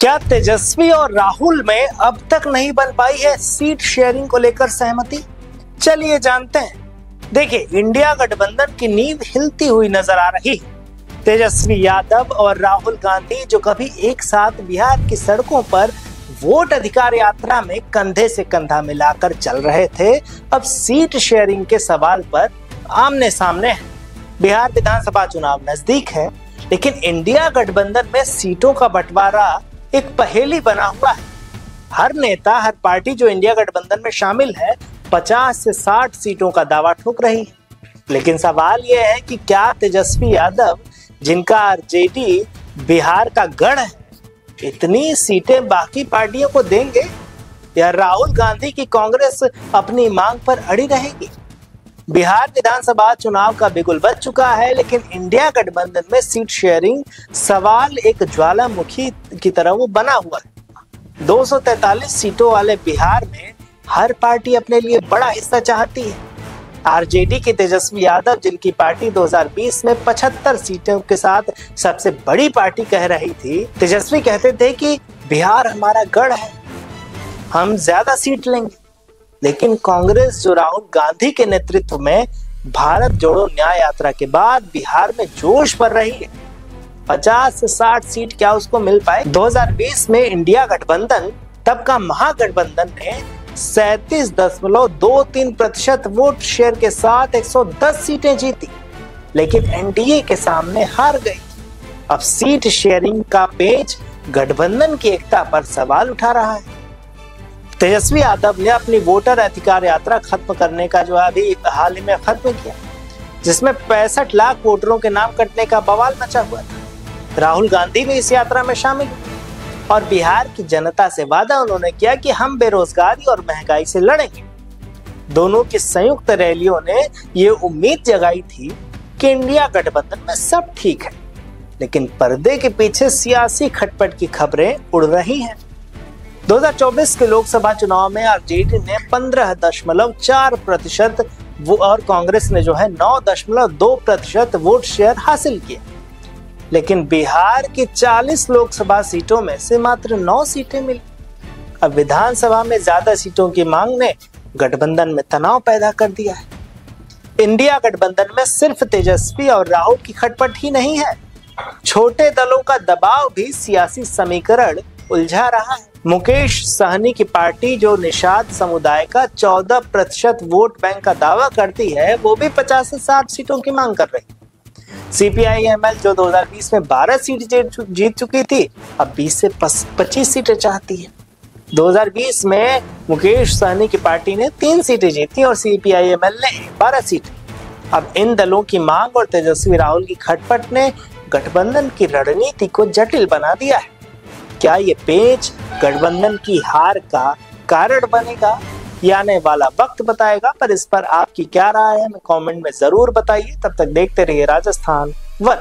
क्या तेजस्वी और राहुल में अब तक नहीं बन पाई है सीट शेयरिंग को लेकर सहमति? चलिए जानते हैं। देखिए, इंडिया गठबंधन की नींव हिलती हुई नजर आ रही है। तेजस्वी यादव और राहुल गांधी जो कभी एक साथ बिहार की सड़कों पर वोट अधिकार यात्रा में कंधे से कंधा मिलाकर चल रहे थे, अब सीट शेयरिंग के सवाल पर आमने सामने हैं। बिहार विधानसभा चुनाव नजदीक है, लेकिन इंडिया गठबंधन में सीटों का बंटवारा एक पहेली बना हुआ है। हर नेता, हर पार्टी जो इंडिया गठबंधन में शामिल है 50 से 60 सीटों का दावा ठोक रही है। लेकिन सवाल यह है कि क्या तेजस्वी यादव, जिनका आरजेडी बिहार का गढ़ है, इतनी सीटें बाकी पार्टियों को देंगे या राहुल गांधी की कांग्रेस अपनी मांग पर अड़ी रहेगी? बिहार विधानसभा चुनाव का बिगुल बज चुका है, लेकिन इंडिया गठबंधन में सीट शेयरिंग सवाल एक ज्वालामुखी की तरह वो बना हुआ है। 243 सीटों वाले बिहार में हर पार्टी अपने लिए बड़ा हिस्सा चाहती है। आरजेडी के तेजस्वी यादव, जिनकी पार्टी 2020 में 75 सीटों के साथ सबसे बड़ी पार्टी कह रही थी, तेजस्वी कहते थे कि बिहार हमारा गढ़ है, हम ज्यादा सीट लेंगे। लेकिन कांग्रेस, जो राहुल गांधी के नेतृत्व में भारत जोड़ो न्याय यात्रा के बाद बिहार में जोश भर रही है, 50 से 60 सीट क्या उसको मिल पाए? 2020 में इंडिया गठबंधन, तब का महागठबंधन, ने 37.23% वोट शेयर के साथ 110 सीटें जीती, लेकिन एनडीए के सामने हार गई। अब सीट शेयरिंग का पेच गठबंधन की एकता पर सवाल उठा रहा है। तेजस्वी यादव ने अपनी वोटर अधिकार यात्रा खत्म करने का जो अभी हाल ही में खत्म किया, जिसमें 65 लाख वोटरों के नाम कटने का बवाल मचा हुआ था। राहुल गांधी भी इस यात्रा में शामिल हुए और बिहार की जनता से वादा उन्होंने किया कि हम बेरोजगारी और महंगाई से लड़ेंगे। दोनों की संयुक्त रैलियों ने ये उम्मीद जगाई थी कि इंडिया गठबंधन में सब ठीक है, लेकिन पर्दे के पीछे सियासी खटपट की खबरें उड़ रही हैं। 2024 के लोकसभा चुनाव में आरजेडी ने 15.4% और कांग्रेस ने जो है 9.2% वोट शेयर हासिल किया, लेकिन बिहार की 40 लोकसभा सीटों में से मात्र 9 सीटें मिली। अब विधानसभा में ज्यादा सीटों की मांग ने गठबंधन में तनाव पैदा कर दिया है। इंडिया गठबंधन में सिर्फ तेजस्वी और राहुल की खटपट ही नहीं है, छोटे दलों का दबाव भी सियासी समीकरण उलझा रहा है। मुकेश सहनी की पार्टी, जो निषाद समुदाय का 14% वोट बैंक का दावा करती है, वो भी 50 से 60 सीटों की मांग कर रही है। CPI-ML, जो 2020 में 12 सीट जीत चुकी थी, अब 20 से 25 सीटें चाहती है। 2020 में मुकेश सहनी की पार्टी ने 3 सीटें जीती और CPI-ML ने 12 सीटें। अब इन दलों की मांग और तेजस्वी राहुल की खटपट ने गठबंधन की रणनीति को जटिल बना दिया है। क्या ये पेच गठबंधन की हार का कारण बनेगा? ये आने वाला वक्त बताएगा, पर इस पर आपकी क्या राय है हमें कमेंट में जरूर बताइए। तब तक देखते रहिए राजस्थान वन।